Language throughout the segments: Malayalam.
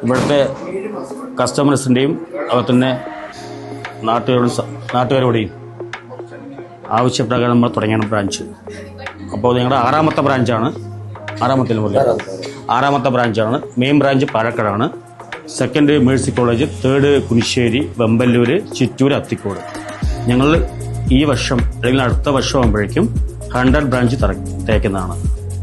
ഇവിടുത്തെ കസ്റ്റമേഴ്സിൻ്റെയും അതുപോലെ തന്നെ നാട്ടുകാരോടെയും ആവശ്യപ്രകാരം നമ്മൾ തുടങ്ങിയാണ് ബ്രാഞ്ച്. അപ്പോൾ ഞങ്ങളുടെ ആറാമത്തെ ബ്രാഞ്ചാണ്. ആറാമത്തെ ബ്രാഞ്ചാണ്. മെയിൻ ബ്രാഞ്ച് പാലക്കാടാണ്. Second Mercy college, third Kunissery, Vempallur, Chittur, Athikode. ഞങ്ങൾ ഈ വർഷം അല്ലെങ്കിൽ അടുത്ത വർഷം ആകുമ്പോഴേക്കും 100 ബ്രാഞ്ച് തേക്കുന്നതാണ്.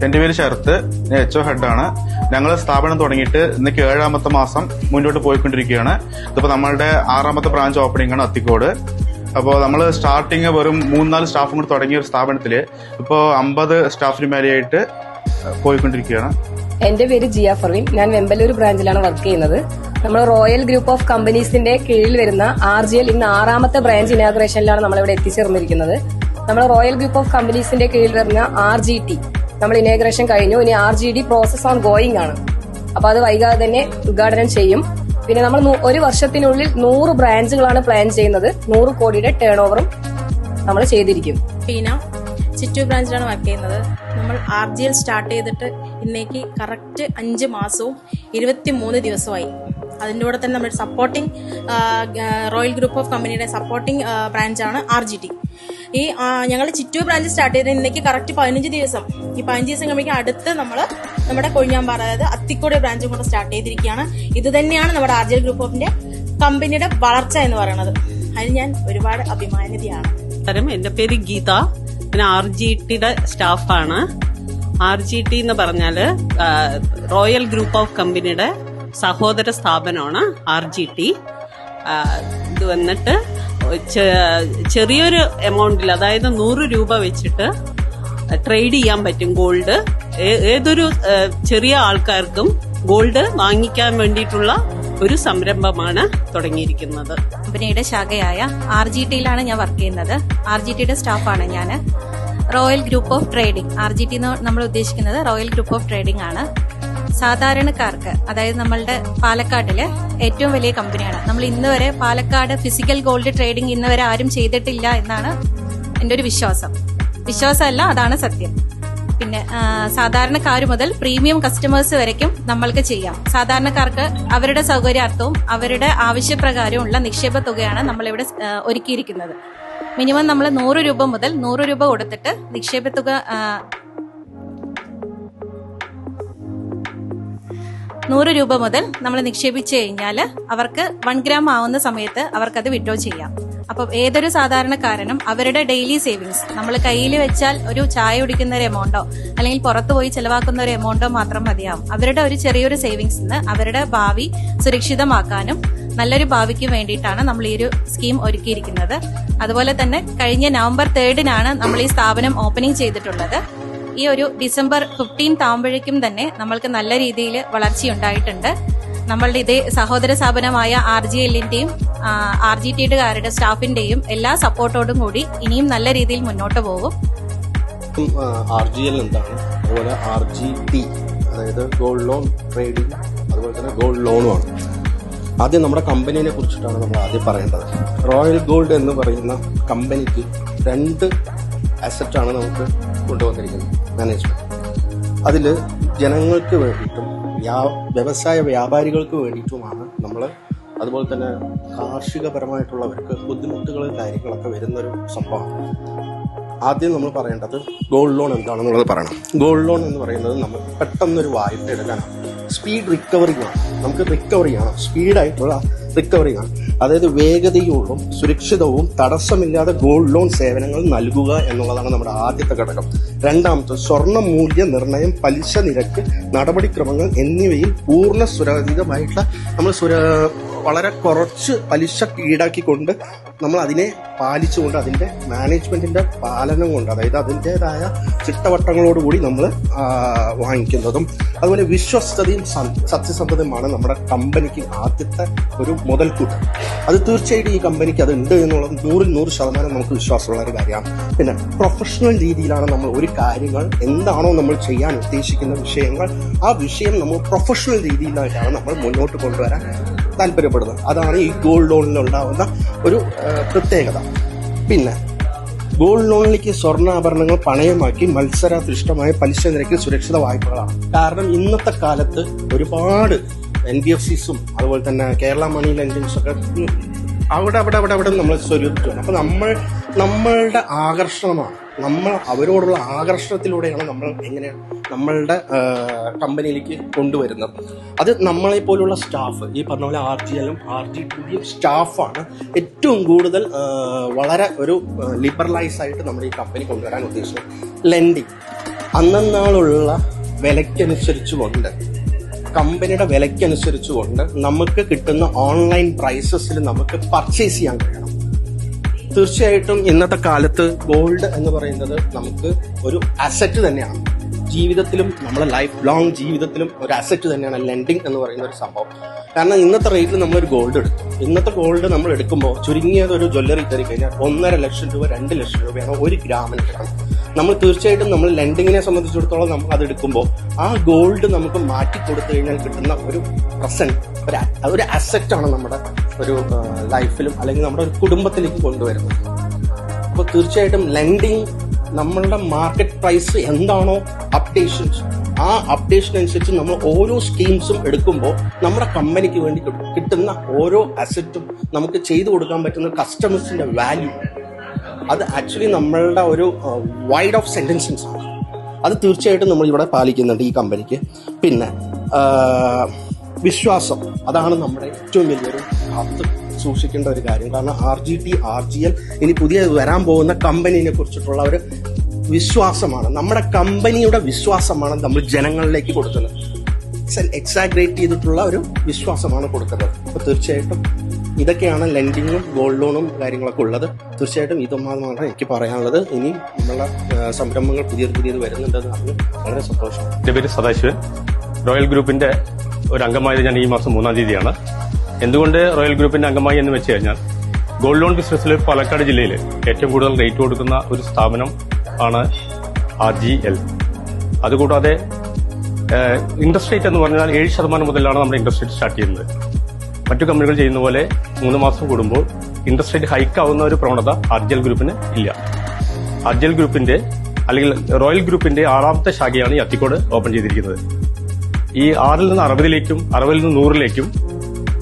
എൻ്റെ പേര് ശരത്ത്, ഞാൻ HO ഹെഡാണ്. ഞങ്ങൾ സ്ഥാപനം തുടങ്ങിയിട്ട് ഇന്നേക്ക് 7ാമത്തെ മാസം മുന്നോട്ട് പോയിക്കൊണ്ടിരിക്കുകയാണ്. ഇതിപ്പോൾ നമ്മളുടെ 6ാമത്തെ ബ്രാഞ്ച് ഓപ്പണിംഗ് ആണ് അത്തിക്കോട്. അപ്പോൾ നമ്മൾ സ്റ്റാർട്ടിങ് വെറും 3-4 സ്റ്റാഫും കൂടി തുടങ്ങിയ ഒരു സ്ഥാപനത്തിൽ ഇപ്പോൾ 50 സ്റ്റാഫിന് മേലെയായിട്ട് പോയിക്കൊണ്ടിരിക്കുകയാണ്. എന്റെ പേര് ജിയ ഫർവിൻ. ഞാൻ വെമ്പലൂർ ബ്രാഞ്ചിലാണ് വർക്ക് ചെയ്യുന്നത്. നമ്മൾ റോയൽ ഗ്രൂപ്പ് ഓഫ് കമ്പനീസിന്റെ കീഴിൽ വരുന്ന RGL ഇന്ന് 6ാമത്തെ ബ്രാഞ്ച് ഇനാഗ്രേഷനിലാണ് നമ്മളിവിടെ എത്തിച്ചേർന്നിരിക്കുന്നത്. നമ്മൾ റോയൽ ഗ്രൂപ്പ് ഓഫ് കമ്പനീസിന്റെ കീഴിൽ വരുന്ന RGT നമ്മൾ ഇനാഗ്രേഷൻ കഴിഞ്ഞു. ഇനി RGD പ്രോസസ് ഓൺ ഗോയിങ് ആണ്. അപ്പൊ അത് വൈകാതെ തന്നെ ഉദ്ഘാടനം ചെയ്യും. പിന്നെ നമ്മൾ ഒരു വർഷത്തിനുള്ളിൽ 100 ബ്രാഞ്ചുകളാണ് പ്ലാൻ ചെയ്യുന്നത്. 100 കോടിയുടെ ടേൺ ഓവറും നമ്മൾ ചെയ്തിരിക്കും. ടീന, ചിറ്റൂർ ബ്രാഞ്ചിലാണ് വർക്ക് ചെയ്യുന്നത്. നമ്മൾ RGL സ്റ്റാർട്ട് ചെയ്തിട്ട് ഇന്നേക്ക് കറക്റ്റ് 5 മാസവും 23 ദിവസമായി. അതിൻ്റെ കൂടെ തന്നെ നമ്മുടെ സപ്പോർട്ടിംഗ് റോയൽ ഗ്രൂപ്പ് ഓഫ് കമ്പനിയുടെ സപ്പോർട്ടിംഗ് ബ്രാഞ്ചാണ് RGT. ഈ ഞങ്ങൾ ചിറ്റൂർ ബ്രാഞ്ച് സ്റ്റാർട്ട് ചെയ്ത് ഇന്നേക്ക് കറക്റ്റ് 15 ദിവസം. ഈ 15 ദിവസം കഴിയുമ്പോൾ അടുത്ത് നമ്മുടെ കൊഴിഞ്ഞാമ്പാറ, അതായത് അത്തിക്കോട് ബ്രാഞ്ചും കൂടെ സ്റ്റാർട്ട് ചെയ്തിരിക്കുകയാണ്. ഇത് തന്നെയാണ് നമ്മുടെ RGL ഗ്രൂപ്പ് ഓഫിന്റെ കമ്പനിയുടെ വളർച്ച എന്ന് പറയുന്നത്. അതിന് ഞാൻ ഒരുപാട് അഭിമാനിതയാണ്. എന്റെ പേര് ഗീത. ഞാൻ RGTയുടെ സ്റ്റാഫാണ്. RGT എന്ന് പറഞ്ഞാല് റോയൽ ഗ്രൂപ്പ് ഓഫ് കമ്പനിയുടെ സഹോദര സ്ഥാപനമാണ് RGT. ഇത് വന്നിട്ട് ചെറിയൊരു എമൗണ്ടിൽ, അതായത് 100 രൂപ വെച്ചിട്ട് ട്രേഡ് ചെയ്യാൻ പറ്റും ഗോൾഡ്. ഏതൊരു ചെറിയ ആൾക്കാർക്കും ഗോൾഡ് വാങ്ങിക്കാൻ വേണ്ടിയിട്ടുള്ള ഒരു സംരംഭമാണ് തുടങ്ങിയിരിക്കുന്നത്. കമ്പനിയുടെ ശാഖയായ RGTയിലാണ് ഞാൻ വർക്ക് ചെയ്യുന്നത്. RGTയുടെ സ്റ്റാഫാണ് ഞാൻ. Royal group of trading, RGT നമ്മൾ ഉദ്ദേശിക്കുന്നത് റോയൽ ഗ്രൂപ്പ് ഓഫ് ട്രേഡിംഗ് ആണ്. സാധാരണക്കാർക്ക്, അതായത് നമ്മളുടെ പാലക്കാട്ടിലെ ഏറ്റവും വലിയ കമ്പനിയാണ്. നമ്മൾ ഇന്ന് വരെ പാലക്കാട് ഫിസിക്കൽ ഗോൾഡ് ട്രേഡിംഗ് ഇന്ന് വരെ ആരും ചെയ്തിട്ടില്ല എന്നാണ് എൻ്റെ ഒരു വിശ്വാസമല്ല, അതാണ് സത്യം. പിന്നെ സാധാരണക്കാർ മുതൽ പ്രീമിയം കസ്റ്റമേഴ്സ് വരയ്ക്കും നമ്മൾക്ക് ചെയ്യാം. സാധാരണക്കാർക്ക് അവരുടെ സൗകര്യാർത്ഥവും അവരുടെ ആവശ്യപ്രകാരമുള്ള നിക്ഷേപ തുകയാണ് നമ്മളിവിടെ ഒരുക്കിയിരിക്കുന്നത്. മിനിമം നമ്മൾ 100 രൂപ മുതൽ 100 രൂപ കൊടുത്തിട്ട് നിക്ഷേപ തുക 100 രൂപ മുതൽ നമ്മൾ നിക്ഷേപിച്ചു കഴിഞ്ഞാൽ അവർക്ക് 1 ഗ്രാം ആവുന്ന സമയത്ത് അവർക്കത് വിഡ്രോ ചെയ്യാം. അപ്പം ഏതൊരു സാധാരണക്കാരനും അവരുടെ ഡെയിലി സേവിങ്സ്, നമ്മൾ കയ്യിൽ വെച്ചാൽ ഒരു ചായ കുടിക്കുന്ന ഒരു എമൗണ്ടോ അല്ലെങ്കിൽ പുറത്തു പോയി ചെലവാക്കുന്ന ഒരു എമൗണ്ടോ മാത്രം മതിയാവും. അവരുടെ ഒരു ചെറിയൊരു സേവിങ്സ് നിന്ന് അവരുടെ ഭാവി സുരക്ഷിതമാക്കാനും നല്ലൊരു ഭാവിക്ക് വേണ്ടിയിട്ടാണ് നമ്മൾ ഈ ഒരു സ്കീം ഒരുക്കിയിരിക്കുന്നത്. അതുപോലെ തന്നെ കഴിഞ്ഞ നവംബർ 3-നാണ് നമ്മൾ ഈ സ്ഥാപനം ഓപ്പണിംഗ് ചെയ്തിട്ടുള്ളത്. ഈ ഒരു ഡിസംബർ 15 ആവുമ്പോഴേക്കും തന്നെ നമ്മൾക്ക് നല്ല രീതിയിൽ വളർച്ചയുണ്ടായിട്ടുണ്ട്. നമ്മളുടെ ഇതേ സഹോദര സ്ഥാപനമായ RGLന്റെയും RGTയുടെ സ്റ്റാഫിന്റെയും എല്ലാ സപ്പോർട്ടോടും കൂടി ഇനിയും നല്ല രീതിയിൽ മുന്നോട്ട് പോകും. RGL എന്താണ്, അതുപോലെ RGT അതായത് ഗോൾഡ് ലോൺ ട്രേഡിംഗ്, അതുപോലെ തന്നെ ഗോൾഡ് ലോണുമാണ്. ആദ്യം നമ്മുടെ കമ്പനീനെ കുറിച്ചിട്ടാണ് നമ്മൾ ആദ്യം പറയേണ്ടത്. റോയൽ ഗോൾഡ് എന്ന് പറയുന്ന കമ്പനിക്ക് 2 അസറ്റാണ് നമുക്ക് കൊണ്ടുവന്നിരിക്കുന്നത് മാനേജ്മെന്റ്. അതിൽ ജനങ്ങൾക്ക് വേണ്ടിയിട്ടും വ്യവസായ വ്യാപാരികൾക്ക് വേണ്ടിയിട്ടുമാണ് നമ്മൾ, അതുപോലെ തന്നെ കാർഷികപരമായിട്ടുള്ളവർക്ക് ബുദ്ധിമുട്ടുകൾ കാര്യങ്ങളൊക്കെ വരുന്നൊരു സംഭവമാണ്. ആദ്യം നമ്മൾ പറയേണ്ടത് ഗോൾഡ് ലോൺ എന്താണെന്നുള്ളത് പറയണം. ഗോൾഡ് ലോൺ എന്ന് പറയുന്നത് നമ്മൾ പെട്ടെന്നൊരു വായ്പ എടുക്കാനാണ്. സ്പീഡ് റിക്കവറിംഗ് ആണ്. നമുക്ക് റിക്കവറി ആണ്, സ്പീഡായിട്ടുള്ള റിക്കവറിംഗ് ആണ്. അതായത് വേഗതയോടും സുരക്ഷിതവും തടസ്സമില്ലാതെ ഗോൾഡ് ലോൺ സേവനങ്ങൾ നൽകുക എന്നുള്ളതാണ് നമ്മുടെ ആദ്യത്തെ ഘടകം. രണ്ടാമത്തെ, സ്വർണ്ണ മൂല്യ നിർണയം, പലിശ നിരക്ക്, നടപടിക്രമങ്ങൾ എന്നിവയിൽ പൂർണ്ണ സുരക്ഷിതമായിട്ടുള്ള നമ്മൾ വളരെ കുറച്ച് പലിശ ഈടാക്കിക്കൊണ്ട് നമ്മൾ അതിനെ പാലിച്ചുകൊണ്ട് അതിന്റെ മാനേജ്മെന്റിന്റെ പാലനം കൊണ്ട്, അതായത് അതിൻ്റെതായ ചിട്ടവട്ടങ്ങളോടുകൂടി നമ്മൾ വാങ്ങിക്കുന്നതും, അതുപോലെ വിശ്വസ്തതയും സത്യസന്ധതയുമാണ് നമ്മുടെ കമ്പനിക്ക് ആദ്യത്തെ ഒരു മുതൽക്കൂട്ട്. അത് തീർച്ചയായിട്ടും ഈ കമ്പനിക്ക് അത് ഉണ്ട് എന്നുള്ളത് 100% നമുക്ക് വിശ്വാസമുള്ള ഒരു കാര്യമാണ്. പിന്നെ പ്രൊഫഷണൽ രീതിയിലാണ് നമ്മൾ ഒരു കാര്യങ്ങൾ എന്താണോ നമ്മൾ ചെയ്യാൻ ഉദ്ദേശിക്കുന്ന വിഷയങ്ങൾ, ആ വിഷയം നമ്മൾ പ്രൊഫഷണൽ രീതിയിലായിട്ടാണ് നമ്മൾ മുന്നോട്ട് കൊണ്ടുവരാൻ താല്പര്യപ്പെടുന്നത്. അതാണ് ഈ ഗോൾഡ് ലോണിലുണ്ടാവുന്ന ഒരു പ്രത്യേകത. പിന്നെ ഗോൾഡ് ലോണിലേക്ക് സ്വർണ്ണാഭരണങ്ങൾ പണയമാക്കി മത്സരാധിഷ്ഠമായ പലിശ നിരക്കിൽ സുരക്ഷിത വായ്പകളാണ്. കാരണം ഇന്നത്തെ കാലത്ത് ഒരുപാട് NBFCസും അതുപോലെ തന്നെ കേരള മണി ലെൻഡിങ്സും ഒക്കെ അവിടെ നമ്മൾ സ്വരൂപിച്ചു. അപ്പൊ നമ്മളുടെ ആകർഷണമാണ്, നമ്മൾ അവരോടുള്ള ആകർഷണത്തിലൂടെയാണ് നമ്മൾ നമ്മളുടെ കമ്പനിയിലേക്ക് കൊണ്ടുവരുന്നത്. അത് നമ്മളെ പോലുള്ള സ്റ്റാഫ്, ഈ പറഞ്ഞ പോലെ RGL-ഉം RG2-യും സ്റ്റാഫാണ് ഏറ്റവും കൂടുതൽ വളരെ ഒരു ലിബറലൈസ് ആയിട്ട് നമ്മുടെ ഈ കമ്പനി കൊണ്ടുവരാൻ ഉദ്ദേശിച്ചത്. ലെൻഡിങ് അന്നാളുള്ള വിലയ്ക്കനുസരിച്ചുകൊണ്ട്, കമ്പനിയുടെ വിലയ്ക്കനുസരിച്ചുകൊണ്ട് നമുക്ക് കിട്ടുന്ന ഓൺലൈൻ പ്രൈസസിൽ നമുക്ക് പർച്ചേസ് ചെയ്യാൻ കഴിയണം. തീർച്ചയായിട്ടും ഇന്നത്തെ കാലത്ത് ഗോൾഡ് എന്ന് പറയുന്നത് നമുക്ക് ഒരു അസറ്റ് തന്നെയാണ്. ജീവിതത്തിലും നമ്മുടെ ലൈഫ് ലോങ് ജീവിതത്തിലും ഒരു അസറ്റ് തന്നെയാണ് ലെൻഡിങ് എന്ന് പറയുന്ന ഒരു സംഭവം. കാരണം ഇന്നത്തെ റേറ്റിൽ നമ്മളൊരു ഗോൾഡ് എടുത്തു. ഇന്നത്തെ ഗോൾഡ് നമ്മൾ എടുക്കുമ്പോൾ ചുരുങ്ങിയത് ഒരു ജ്വല്ലറി കയറി കഴിഞ്ഞാൽ 1.5 ലക്ഷം രൂപ 2 ലക്ഷം രൂപയാണ് ഒരു ഗ്രാമിന് കിട്ടണം. നമ്മൾ തീർച്ചയായിട്ടും നമ്മൾ ലെൻഡിങ്ങിനെ സംബന്ധിച്ചിടത്തോളം നമ്മൾ അത് എടുക്കുമ്പോൾ ആ ഗോൾഡ് നമുക്ക് മാറ്റി കൊടുത്തു കഴിഞ്ഞാൽ കിട്ടുന്ന ഒരു പ്രസന്റ് ഒരു അസറ്റാണ് നമ്മുടെ ഒരു ലൈഫിലും അല്ലെങ്കിൽ നമ്മുടെ ഒരു കുടുംബത്തിലേക്ക് കൊണ്ടുവരുന്നത്. അപ്പോൾ തീർച്ചയായിട്ടും ലെൻഡിങ് നമ്മളുടെ മാർക്കറ്റ് പ്രൈസ് എന്താണോ അപ്ഡേഷൻസ്, ആ അപ്ഡേഷൻ അനുസരിച്ച് നമ്മൾ ഓരോ സ്കീംസും എടുക്കുമ്പോൾ നമ്മുടെ കമ്പനിക്ക് വേണ്ടി കിട്ടുന്ന ഓരോ അസറ്റും നമുക്ക് ചെയ്തു കൊടുക്കാൻ പറ്റുന്ന കസ്റ്റമേഴ്സിന്റെ വാല്യൂ, അത് ആക്ച്വലി നമ്മളുടെ ഒരു വൈഡ് ഓഫ് സെന്റൻസസ് ആണ്. അത് തീർച്ചയായിട്ടും നമ്മൾ ഇവിടെ പാലിക്കുന്നുണ്ട് ഈ കമ്പനിക്ക്. പിന്നെ വിശ്വാസം, അതാണ് നമ്മുടെ ഏറ്റവും വലിയൊരു കാത്ത് സൂക്ഷിക്കേണ്ട ഒരു കാര്യം. കാരണം RGT, RGL ഇനി പുതിയ വരാൻ പോകുന്ന കമ്പനീനെ കുറിച്ചിട്ടുള്ള ഒരു വിശ്വാസമാണ്, നമ്മുടെ കമ്പനിയുടെ വിശ്വാസമാണ് നമ്മൾ ജനങ്ങളിലേക്ക് കൊടുക്കുന്നത്. എക്സാഗ്രേറ്റ് ചെയ്തിട്ടുള്ള ഒരു വിശ്വാസമാണ് കൊടുക്കുന്നത്. അപ്പോൾ തീർച്ചയായിട്ടും ഇതൊക്കെയാണ് ലെൻഡിങ്ങും ഗോൾഡ് ലോണും കാര്യങ്ങളൊക്കെ ഉള്ളത്. തീർച്ചയായിട്ടും ഇതൊന്നാണ് എനിക്ക് പറയാനുള്ളത്. ഇനി നമ്മളുടെ സംരംഭങ്ങൾ പുതിയത് വരുന്നുണ്ടെന്ന് അറിഞ്ഞ് വളരെ സന്തോഷം. എൻ്റെ പേര് സദാശിവൻ. റോയൽ ഗ്രൂപ്പിന്റെ ഒരു അംഗമായത് ഞാൻ ഈ മാസം 3-ാം തീയതിയാണ്. എന്തുകൊണ്ട് റോയൽ ഗ്രൂപ്പിന്റെ അംഗമായി എന്ന് വെച്ച് കഴിഞ്ഞാൽ ഗോൾഡ് ലോൺ ബിസിനസ്സിൽ പാലക്കാട് ജില്ലയിൽ ഏറ്റവും കൂടുതൽ റേറ്റ് കൊടുക്കുന്ന ഒരു സ്ഥാപനം ആണ് RGL. അതുകൂടാതെ ഇൻട്രസ്റ്റ് റേറ്റ് എന്ന് പറഞ്ഞാൽ 7% മുതലാണ് നമ്മുടെ ഇൻട്രസ്റ്റ് റേറ്റ് സ്റ്റാർട്ട് ചെയ്യുന്നത്. മറ്റു കമ്പനികൾ ചെയ്യുന്ന പോലെ 3 മാസം കൂടുമ്പോൾ ഇൻട്രസ്റ്റ് റേറ്റ് ഹൈക്ക് ആവുന്ന ഒരു പ്രവണത RGL ഗ്രൂപ്പിന് ഇല്ല. RGL ഗ്രൂപ്പിന്റെ അല്ലെങ്കിൽ റോയൽ ഗ്രൂപ്പിന്റെ 6ാമത്തെ ശാഖയാണ് ഈ അത്തിക്കോട് ഓപ്പൺ ചെയ്തിരിക്കുന്നത്. ഈ 6-ൽ നിന്ന് 60-ലേക്കും 60-ൽ നിന്ന് 100-ലേക്കും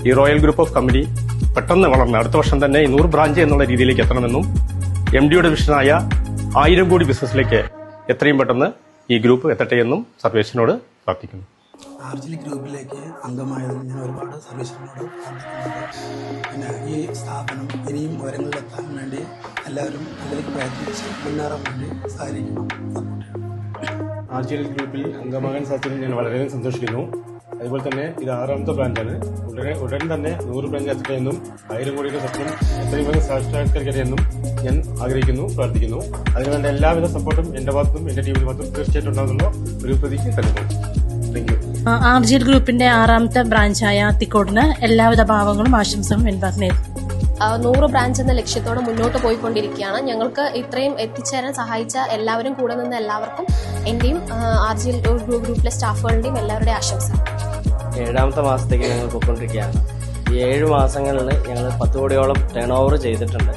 ഈ റോയൽ ഗ്രൂപ്പ് ഓഫ് കമ്പനി പെട്ടെന്ന് വളർന്ന് അടുത്ത വർഷം തന്നെ ഈ 100 ബ്രാഞ്ച് എന്നുള്ള രീതിയിലേക്ക് എത്തണമെന്നും MD-യുടെ വിഷനായ 1000 കോടി ബിസിനസ്സിലേക്ക് എത്രയും പെട്ടെന്ന് ഈ ഗ്രൂപ്പ് എത്തട്ടെ എന്നും സർവേശ്വരനോട് പ്രാർത്ഥിക്കുന്നു. RGL ഗ്രൂപ്പിലേക്ക് അംഗമായതിന് ഞാൻ ഒരുപാട് സർവീസിനോട് പ്രാർത്ഥിക്കുന്നുണ്ട്. പിന്നെ ഈ സ്ഥാപനം ഇനിയും ഉയരങ്ങളിലെത്താൻ വേണ്ടി എല്ലാവരും അതിലേക്ക് പ്രയത്നിച്ച് മുന്നേറാൻ വേണ്ടി സഹായിക്കണം. RGL ഗ്രൂപ്പിൽ അംഗമാകാൻ സാധിച്ചതിൽ ഞാൻ വളരെയധികം സന്തോഷിക്കുന്നു. അതുപോലെ തന്നെ ഇത് 6ാമത്തെ ബ്രാഞ്ചാണ്. ഉടൻ തന്നെ 100 ബ്രാഞ്ച് എത്തട്ടെ എന്നും 1000 കോടിയുടെ സ്വപ്നം എത്രയും വേഗം സാക്ഷാത്കരിക്കട്ടെ എന്നും ഞാൻ ആഗ്രഹിക്കുന്നു, പ്രാർത്ഥിക്കുന്നു. അതിനുവേണ്ട എല്ലാവിധ സപ്പോർട്ടും എന്റെ ഭാഗത്തും എന്റെ ടീമിന്റെ ഭാഗത്തും തീർച്ചയായിട്ടും ഉണ്ടാകുന്ന ഒരു പ്രതീക്ഷ തരുന്നു. Thank you. RGL ഗ്രൂപ്പിന്റെ 6ാമത്തെ ബ്രാഞ്ചായ അത്തിക്കോടിന് എല്ലാവിധ ഭാവങ്ങളും ആശംസകളും എൻ്റെ 100 ബ്രാഞ്ച് എന്ന ലക്ഷ്യത്തോടെ മുന്നോട്ട് പോയിക്കൊണ്ടിരിക്കുകയാണ്. ഞങ്ങൾക്ക് ഇത്രയും എത്തിച്ചേരാൻ സഹായിച്ച എല്ലാവരും, കൂടെ നിന്ന് എല്ലാവർക്കും എന്റെയും RGL ഗ്രൂപ്പിലെ സ്റ്റാഫുകളുടെയും എല്ലാവരുടെയും ആശംസ. 7ാമത്തെ മാസത്തേക്ക് ഞങ്ങൾ പോയിക്കൊണ്ടിരിക്കുകയാണ്. ഈ 7 മാസങ്ങളിൽ ഞങ്ങൾ 10 കോടിയോളം ടേൺ ഓവർ ചെയ്തിട്ടുണ്ട്.